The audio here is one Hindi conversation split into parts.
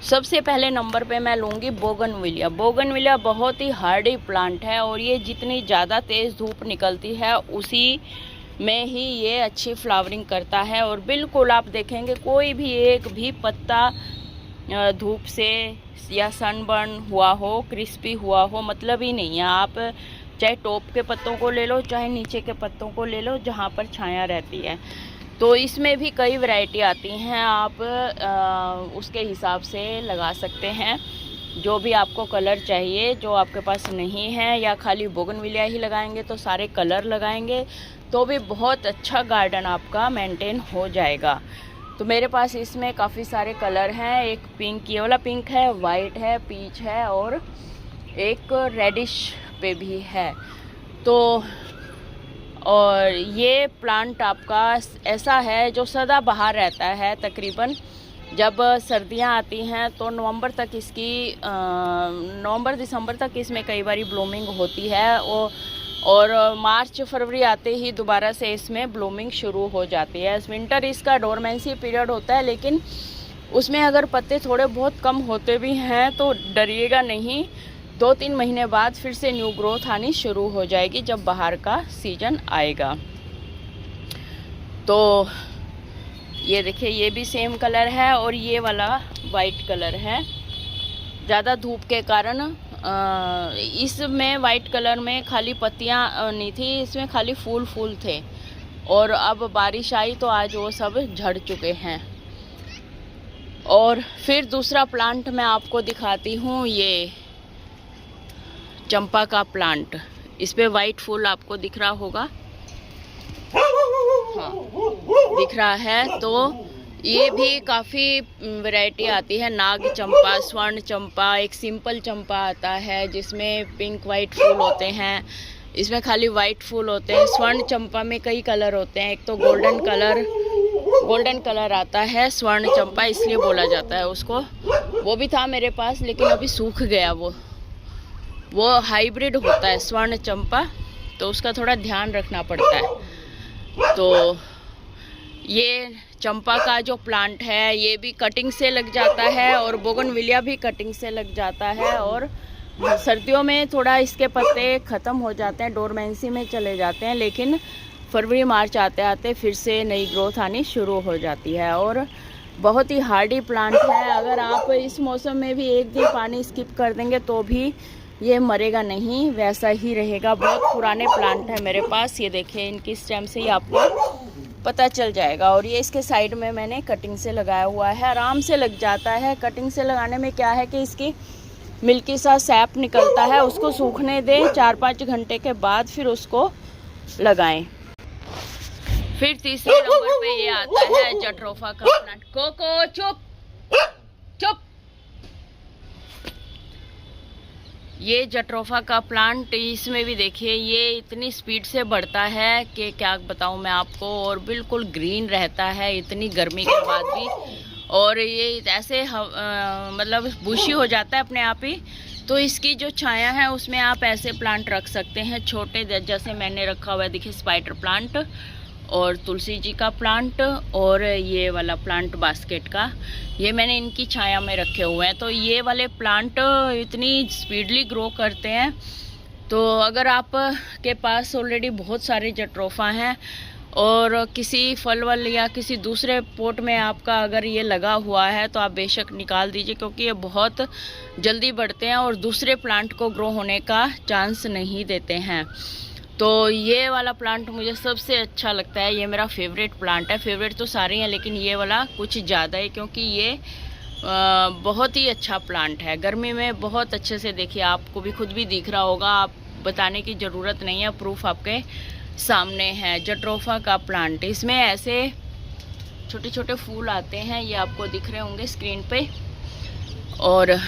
सबसे पहले नंबर पे मैं लूँगी बोगनविलिया। बोगनविलिया बहुत ही हार्डी प्लांट है और ये जितनी ज़्यादा तेज़ धूप निकलती है उसी में ही ये अच्छी फ्लावरिंग करता है। और बिल्कुल आप देखेंगे कोई भी एक भी पत्ता धूप से या सनबर्न हुआ हो, क्रिस्पी हुआ हो, मतलब ही नहीं है। आप चाहे टॉप के पत्तों को ले लो, चाहे नीचे के पत्तों को ले लो, जहाँ पर छाया रहती है। तो इसमें भी कई वैरायटी आती हैं, आप उसके हिसाब से लगा सकते हैं। जो भी आपको कलर चाहिए, जो आपके पास नहीं है, या खाली बोगनविलिया ही लगाएंगे तो सारे कलर लगाएंगे तो भी बहुत अच्छा गार्डन आपका मेंटेन हो जाएगा। तो मेरे पास इसमें काफ़ी सारे कलर हैं। एक पिंक, ये वाला पिंक है, वाइट है, पीच है और एक रेडिश पे भी है। तो और ये प्लांट आपका ऐसा है जो सदाबहार रहता है। तकरीबन जब सर्दियां आती हैं तो नवंबर तक इसकी नवंबर दिसंबर तक इसमें कई बारी ब्लूमिंग होती है और मार्च फरवरी आते ही दोबारा से इसमें ब्लूमिंग शुरू हो जाती है। विंटर इसका डोरमेंसी पीरियड होता है, लेकिन उसमें अगर पत्ते थोड़े बहुत कम होते भी हैं तो डरिएगा नहीं, 2-3 महीने बाद फिर से न्यू ग्रोथ आनी शुरू हो जाएगी जब बाहर का सीजन आएगा। तो ये देखिए, ये भी सेम कलर है और ये वाला वाइट कलर है। ज़्यादा धूप के कारण इसमें वाइट कलर में खाली पत्तियां नहीं थी, इसमें खाली फूल थे और अब बारिश आई तो आज वो सब झड़ चुके हैं। और फिर दूसरा प्लांट मैं आपको दिखाती हूँ, ये चंपा का प्लांट। इस पे वाइट फूल आपको दिख रहा होगा, हाँ दिख रहा है। तो ये भी काफ़ी वैरायटी आती है, नाग चंपा, स्वर्ण चंपा, एक सिंपल चंपा आता है जिसमें पिंक वाइट फूल होते हैं, इसमें खाली वाइट फूल होते हैं। स्वर्ण चंपा में कई कलर होते हैं, एक तो गोल्डन कलर आता है स्वर्ण चंपा, इसलिए बोला जाता है उसको। वो भी था मेरे पास लेकिन अभी सूख गया। वो हाइब्रिड होता है स्वर्ण चंपा, तो उसका थोड़ा ध्यान रखना पड़ता है। तो ये चंपा का जो प्लांट है ये भी कटिंग से लग जाता है और बोगनविलिया भी कटिंग से लग जाता है। और सर्दियों में थोड़ा इसके पत्ते ख़त्म हो जाते हैं, डोरमेंसी में चले जाते हैं, लेकिन फरवरी मार्च आते आते फिर से नई ग्रोथ आनी शुरू हो जाती है। और बहुत ही हार्डी प्लांट है, अगर आप इस मौसम में भी एक दिन पानी स्किप कर देंगे तो भी ये मरेगा नहीं, वैसा ही रहेगा। बहुत पुराने प्लांट है मेरे पास, ये देखिए इनकी स्टेम से ही आपको पता चल जाएगा। और ये इसके साइड में मैंने कटिंग से लगाया हुआ है, आराम से लग जाता है। कटिंग से लगाने में क्या है कि इसकी मिल्की सा सैप निकलता है, उसको सूखने दें, 4-5 घंटे के बाद फिर उसको लगाएं। फिर तीसरे नंबर पे ये आता है जट्रोफा का प्लांट। कोको चुप चुप। ये जट्रोफा का प्लांट, इसमें भी देखिए ये इतनी स्पीड से बढ़ता है कि क्या बताऊं मैं आपको, और बिल्कुल ग्रीन रहता है इतनी गर्मी के बाद भी। और ये ऐसे मतलब बुशी हो जाता है अपने आप ही। तो इसकी जो छाया है उसमें आप ऐसे प्लांट रख सकते हैं छोटे, जैसे मैंने रखा हुआ है देखिए स्पाइडर प्लांट और तुलसी जी का प्लांट और ये वाला प्लांट बास्केट का, ये मैंने इनकी छाया में रखे हुए हैं। तो ये वाले प्लांट इतनी स्पीडली ग्रो करते हैं। तो अगर आप के पास ऑलरेडी बहुत सारे जट्रोफा हैं और किसी फल वाले या किसी दूसरे पोट में आपका अगर ये लगा हुआ है तो आप बेशक निकाल दीजिए, क्योंकि ये बहुत जल्दी बढ़ते हैं और दूसरे प्लांट को ग्रो होने का चांस नहीं देते हैं। तो ये वाला प्लांट मुझे सबसे अच्छा लगता है, ये मेरा फेवरेट प्लांट है। फेवरेट तो सारे हैं लेकिन ये वाला कुछ ज़्यादा है, क्योंकि ये बहुत ही अच्छा प्लांट है। गर्मी में बहुत अच्छे से, देखिए आपको भी खुद भी दिख रहा होगा, आप बताने की ज़रूरत नहीं है, प्रूफ आपके सामने है। जट्रोफा का प्लांट, इसमें ऐसे छोटे छोटे फूल आते हैं, ये आपको दिख रहे होंगे स्क्रीन पे। और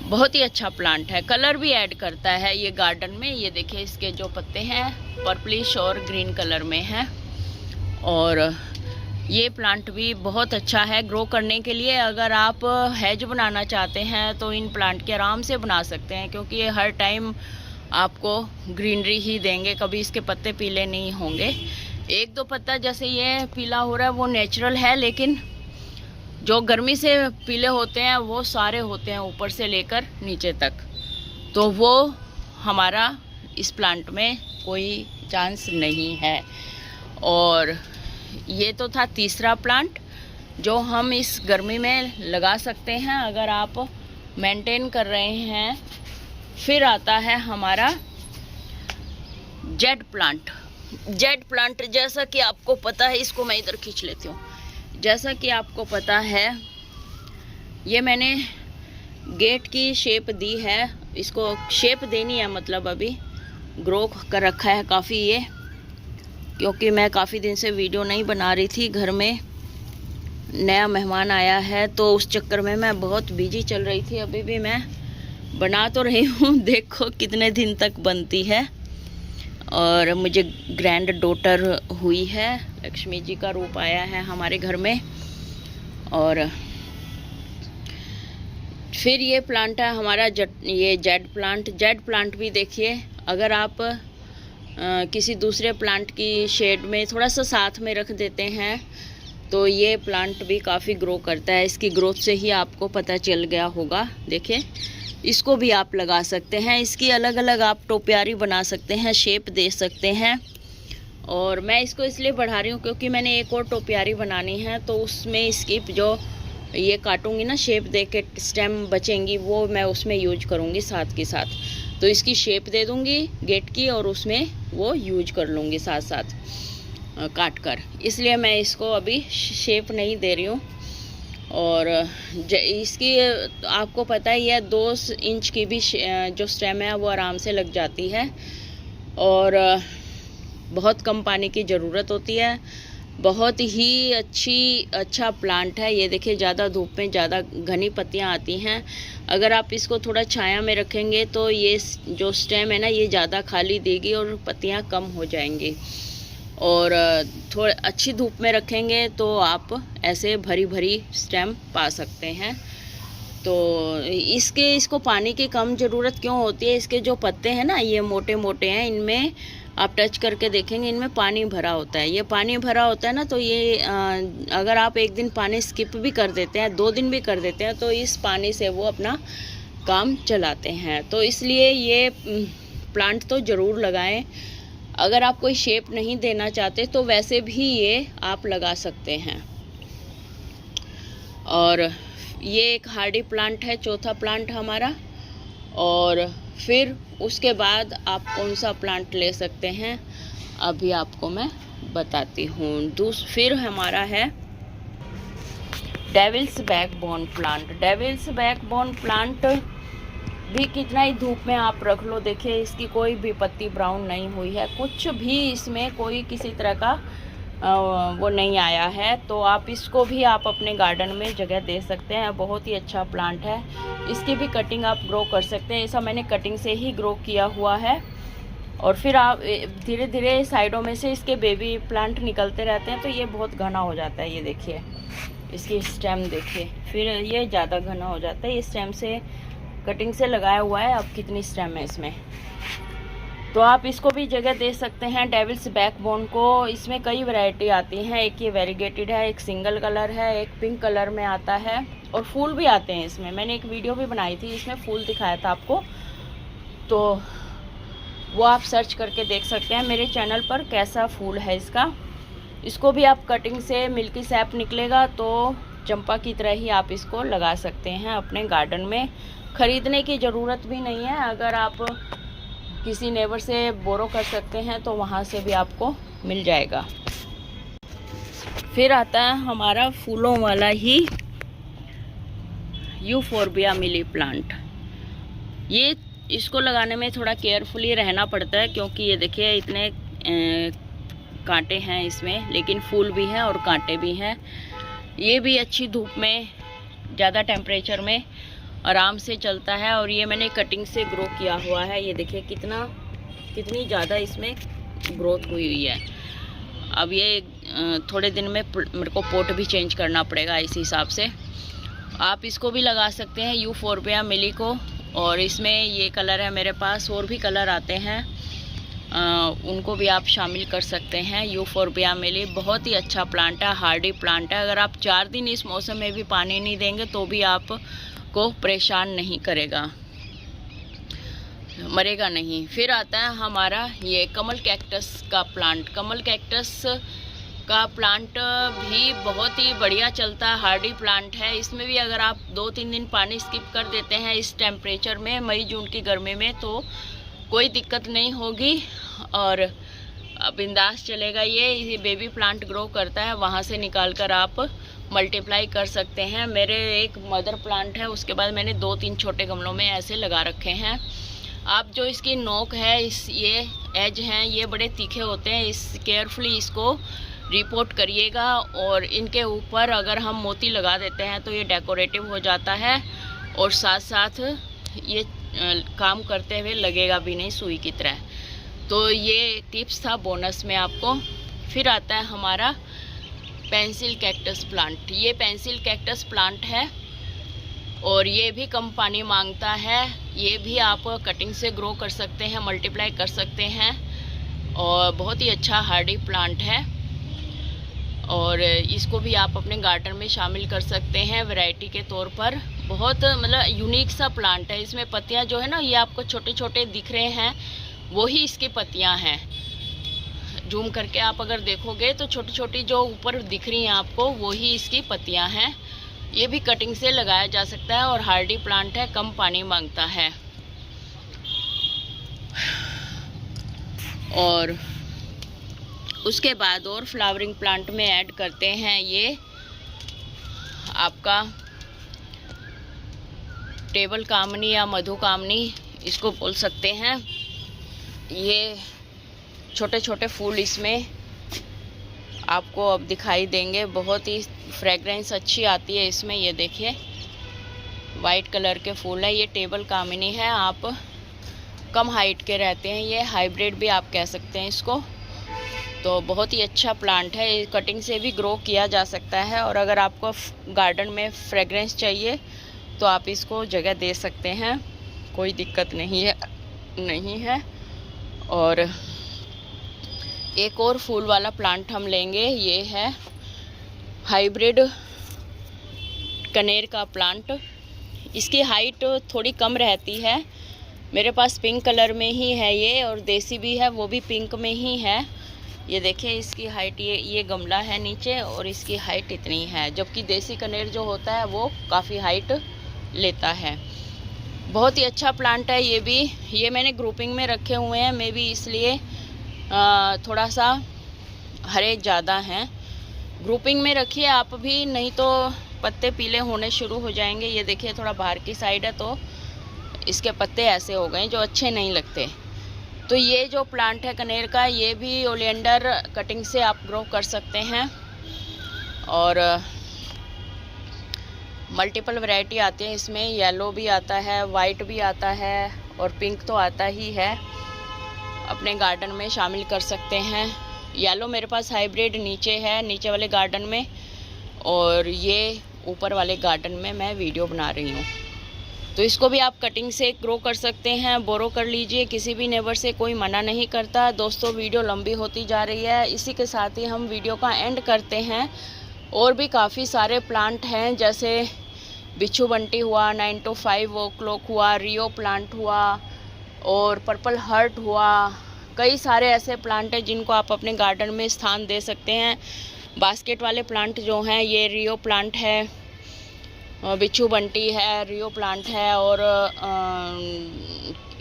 बहुत ही अच्छा प्लांट है, कलर भी ऐड करता है ये गार्डन में। ये देखिए इसके जो पत्ते हैं पर्पलिश और ग्रीन कलर में हैं। और ये प्लांट भी बहुत अच्छा है ग्रो करने के लिए। अगर आप हेज बनाना चाहते हैं तो इन प्लांट के आराम से बना सकते हैं, क्योंकि ये हर टाइम आपको ग्रीनरी ही देंगे, कभी इसके पत्ते पीले नहीं होंगे। 1-2 पत्ता जैसे ये पीला हो रहा है वो नेचुरल है, लेकिन जो गर्मी से पीले होते हैं वो सारे होते हैं ऊपर से लेकर नीचे तक, तो वो हमारा इस प्लांट में कोई चांस नहीं है। और ये तो था तीसरा प्लांट जो हम इस गर्मी में लगा सकते हैं अगर आप मेंटेन कर रहे हैं। फिर आता है हमारा जेड प्लांट। जेड प्लांट जैसा कि आपको पता है, इसको मैं इधर खींच लेती हूँ। जैसा कि आपको पता है, ये मैंने गेट की शेप दी है, इसको शेप देनी है, मतलब अभी ग्रो कर रखा है काफ़ी ये, क्योंकि मैं काफ़ी दिन से वीडियो नहीं बना रही थी। घर में नया मेहमान आया है तो उस चक्कर में मैं बहुत बिजी चल रही थी। अभी भी मैं बना तो रही हूँ, देखो कितने दिन तक बनती है। और मुझे ग्रैंड डॉटर हुई है, लक्ष्मी जी का रूप आया है हमारे घर में। और फिर ये प्लांट है हमारा ये जेड प्लांट। जेड प्लांट भी देखिए, अगर आप किसी दूसरे प्लांट की शेड में थोड़ा सा साथ में रख देते हैं तो ये प्लांट भी काफ़ी ग्रो करता है। इसकी ग्रोथ से ही आपको पता चल गया होगा। देखिए, इसको भी आप लगा सकते हैं। इसकी अलग अलग आप टोपियारी बना सकते हैं, शेप दे सकते हैं। और मैं इसको इसलिए बढ़ा रही हूँ क्योंकि मैंने एक और टोपियारी बनानी है, तो उसमें इसकी जो ये काटूंगी ना, शेप दे के स्टेम बचेंगी, वो मैं उसमें यूज करूँगी साथ के साथ। तो इसकी शेप दे दूँगी गेट की और उसमें वो यूज कर लूँगी साथ साथ काट कर। इसलिए मैं इसको अभी शेप नहीं दे रही हूँ। और इसकी आपको पता ही है 2 इंच की भी जो स्टेम है वो आराम से लग जाती है। और बहुत कम पानी की ज़रूरत होती है। बहुत ही अच्छा प्लांट है ये। देखिए, ज़्यादा धूप में ज़्यादा घनी पत्तियां आती हैं। अगर आप इसको थोड़ा छाया में रखेंगे तो ये जो स्टेम है ना, ये ज़्यादा खाली देगी और पत्तियां कम हो जाएंगी। और थोड़ा अच्छी धूप में रखेंगे तो आप ऐसे भरी भरी स्टेम पा सकते हैं। तो इसको पानी की कम ज़रूरत क्यों होती है? इसके जो पत्ते हैं ना, ये मोटे मोटे हैं, इनमें आप टच करके देखेंगे इनमें पानी भरा होता है। ये पानी भरा होता है ना, तो ये अगर आप एक दिन पानी स्किप भी कर देते हैं, 2 दिन भी कर देते हैं, तो इस पानी से वो अपना काम चलाते हैं। तो इसलिए ये प्लांट तो ज़रूर लगाएं। अगर आप कोई शेप नहीं देना चाहते तो वैसे भी ये आप लगा सकते हैं। और ये एक हार्डी प्लांट है, चौथा प्लांट हमारा। और फिर उसके बाद आप कौन सा प्लांट ले सकते हैं अभी आपको मैं बताती हूँ। फिर हमारा है devil's backbone plant. Devil's backbone plant भी कितना ही धूप में आप रख लो, देखिए इसकी कोई भी पत्ती ब्राउन नहीं हुई है, कुछ भी इसमें कोई किसी तरह का वो नहीं आया है। तो आप इसको भी आप अपने गार्डन में जगह दे सकते हैं। बहुत ही अच्छा प्लांट है। इसकी भी कटिंग आप ग्रो कर सकते हैं। ऐसा मैंने कटिंग से ही ग्रो किया हुआ है। और फिर आप धीरे धीरे साइडों में से इसके बेबी प्लांट निकलते रहते हैं, तो ये बहुत घना हो जाता है। ये देखिए, इसकी स्टेम देखिए, फिर ये ज़्यादा घना हो जाता है। ये स्टेम से कटिंग से लगाया हुआ है। अब कितनी स्टेम है इसमें, तो आप इसको भी जगह दे सकते हैं डेविल्स बैकबोन को। इसमें कई वैरायटी आती हैं। एक ये वेरीगेटेड है, एक सिंगल कलर है, एक पिंक कलर में आता है, और फूल भी आते हैं इसमें। मैंने एक वीडियो भी बनाई थी, इसमें फूल दिखाया था आपको, तो वो आप सर्च करके देख सकते हैं मेरे चैनल पर कैसा फूल है इसका। इसको भी आप कटिंग से मिल्की सैप निकलेगा तो चंपा की तरह ही आप इसको लगा सकते हैं अपने गार्डन में। ख़रीदने की ज़रूरत भी नहीं है। अगर आप किसी नेबर से बोरो कर सकते हैं तो वहाँ से भी आपको मिल जाएगा। फिर आता है हमारा फूलों वाला ही यूफोर्बिया मिली प्लांट। ये इसको लगाने में थोड़ा केयरफुली रहना पड़ता है, क्योंकि ये देखिए इतने कांटे हैं इसमें, लेकिन फूल भी हैं और कांटे भी हैं। ये भी अच्छी धूप में, ज़्यादा टेम्परेचर में आराम से चलता है। और ये मैंने कटिंग से ग्रो किया हुआ है। ये देखिए कितनी ज़्यादा इसमें ग्रोथ हुई है। अब ये थोड़े दिन में मेरे को पोट भी चेंज करना पड़ेगा इस हिसाब से। आप इसको भी लगा सकते हैं यूफोर्बिया मिली को। और इसमें ये कलर है मेरे पास, और भी कलर आते हैं। उनको भी आप शामिल कर सकते हैं। यूफोर्बिया मेली बहुत ही अच्छा प्लांट है, हार्डी प्लांट है। अगर आप 4 दिन इस मौसम में भी पानी नहीं देंगे तो भी आपको परेशान नहीं करेगा, मरेगा नहीं। फिर आता है हमारा ये कमल कैक्टस का प्लांट। कमल कैक्टस का प्लांट भी बहुत ही बढ़िया चलता है, हार्डी प्लांट है। इसमें भी अगर आप 2-3 दिन पानी स्किप कर देते हैं इस टेम्परेचर में, मई जून की गर्मी में, तो कोई दिक्कत नहीं होगी और बिंदास चलेगा। ये बेबी प्लांट ग्रो करता है, वहाँ से निकाल कर आप मल्टीप्लाई कर सकते हैं। मेरे एक मदर प्लांट है, उसके बाद मैंने 2-3 छोटे गमलों में ऐसे लगा रखे हैं। आप जो इसकी नोक है, ये एज हैं, ये बड़े तीखे होते हैं, इस केयरफुली इसको रिपोर्ट करिएगा। और इनके ऊपर अगर हम मोती लगा देते हैं तो ये डेकोरेटिव हो जाता है और साथ साथ ये काम करते हुए लगेगा भी नहीं सुई की तरह। तो ये टिप्स था बोनस में आपको। फिर आता है हमारा पेंसिल कैक्टस प्लांट। ये पेंसिल कैक्टस प्लांट है और ये भी कम पानी मांगता है। ये भी आप कटिंग से ग्रो कर सकते हैं, मल्टीप्लाई कर सकते हैं और बहुत ही अच्छा हार्डी प्लांट है। और इसको भी आप अपने गार्डन में शामिल कर सकते हैं वैरायटी के तौर पर। बहुत मतलब यूनिक सा प्लांट है। इसमें पत्तियां जो है ना, ये आपको छोटे छोटे दिख रहे हैं, वही इसकी पत्तियां हैं। जूम करके आप अगर देखोगे तो छोटी छोटी जो ऊपर दिख रही हैं आपको, वही इसकी पत्तियां हैं। ये भी कटिंग से लगाया जा सकता है और हार्डी प्लांट है, कम पानी मांगता है। और उसके बाद और फ्लावरिंग प्लांट में ऐड करते हैं ये आपका टेबल कामनी या मधु कामनी इसको बोल सकते हैं। ये छोटे छोटे फूल इसमें आपको अब दिखाई देंगे, बहुत ही फ्रेगरेंस अच्छी आती है इसमें। ये देखिए वाइट कलर के फूल है, ये टेबल कामिनी है। आप कम हाइट के रहते हैं, ये हाइब्रिड भी आप कह सकते हैं इसको। तो बहुत ही अच्छा प्लांट है, कटिंग से भी ग्रो किया जा सकता है। और अगर आपको गार्डन में फ्रेगरेंस चाहिए तो आप इसको जगह दे सकते हैं, कोई दिक्कत नहीं है। और एक और फूल वाला प्लांट हम लेंगे, ये है हाइब्रिड कनेर का प्लांट। इसकी हाइट थोड़ी कम रहती है। मेरे पास पिंक कलर में ही है ये, और देसी भी है, वो भी पिंक में ही है। ये देखिए इसकी हाइट, ये गमला है नीचे और इसकी हाइट इतनी है, जबकि देसी कनेर जो होता है वो काफ़ी हाइट लेता है। बहुत ही अच्छा प्लांट है ये भी। ये मैंने ग्रुपिंग में रखे हुए हैं, मे भी इसलिए थोड़ा सा हरे ज़्यादा हैं। ग्रुपिंग में रखिए आप भी, नहीं तो पत्ते पीले होने शुरू हो जाएंगे। ये देखिए थोड़ा बाहर की साइड है तो इसके पत्ते ऐसे हो गए जो अच्छे नहीं लगते। तो ये जो प्लांट है कनेर का, ये भी ओलिएंडर कटिंग से आप ग्रो कर सकते हैं। और मल्टीपल वैरायटी आती है इसमें, येलो भी आता है, वाइट भी आता है और पिंक तो आता ही है। अपने गार्डन में शामिल कर सकते हैं। येलो मेरे पास हाइब्रिड नीचे है, नीचे वाले गार्डन में, और ये ऊपर वाले गार्डन में मैं वीडियो बना रही हूँ। तो इसको भी आप कटिंग से ग्रो कर सकते हैं, बोरो कर लीजिए, किसी भी नेबर से कोई मना नहीं करता। दोस्तों वीडियो लंबी होती जा रही है, इसी के साथ ही हम वीडियो का एंड करते हैं। और भी काफ़ी सारे प्लांट हैं, जैसे बिच्छू बंटी हुआ, 9 to 5 o'clock हुआ, रियो प्लांट हुआ और पर्पल हर्ट हुआ। कई सारे ऐसे प्लांट हैं जिनको आप अपने गार्डन में स्थान दे सकते हैं। बास्केट वाले प्लांट जो हैं, ये रियो प्लांट है, बिच्छू बंटी है, रियो प्लांट है, और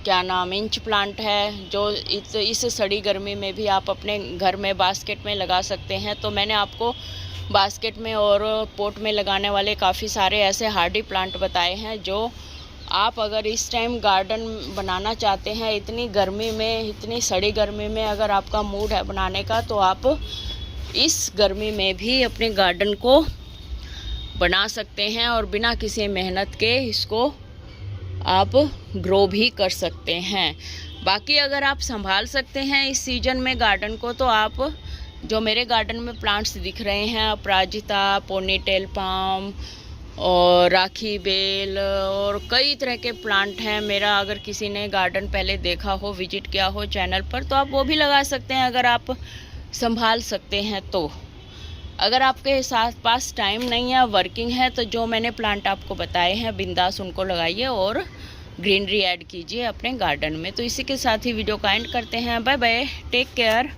क्या नाम, इंच प्लांट है, जो इस सड़ी गर्मी में भी आप अपने घर में बास्केट में लगा सकते हैं। तो मैंने आपको बास्केट में और पोट में लगाने वाले काफ़ी सारे ऐसे हार्डी प्लांट बताए हैं, जो आप अगर इस टाइम गार्डन बनाना चाहते हैं, इतनी गर्मी में, इतनी सड़ी गर्मी में अगर आपका मूड है बनाने का, तो आप इस गर्मी में भी अपने गार्डन को बना सकते हैं और बिना किसी मेहनत के इसको आप ग्रो भी कर सकते हैं। बाकी अगर आप संभाल सकते हैं इस सीज़न में गार्डन को, तो आप जो मेरे गार्डन में प्लांट्स दिख रहे हैं, अपराजिता, पोनीटेल पाम और राखी बेल और कई तरह के प्लांट हैं। मेरा अगर किसी ने गार्डन पहले देखा हो, विजिट किया हो चैनल पर, तो आप वो भी लगा सकते हैं अगर आप संभाल सकते हैं तो। अगर आपके साथ पास टाइम नहीं है, वर्किंग है, तो जो मैंने प्लांट आपको बताए हैं बिंदास उनको लगाइए और ग्रीनरी ऐड कीजिए अपने गार्डन में। तो इसी के साथ ही वीडियो का एंड करते हैं। Bye bye, take care.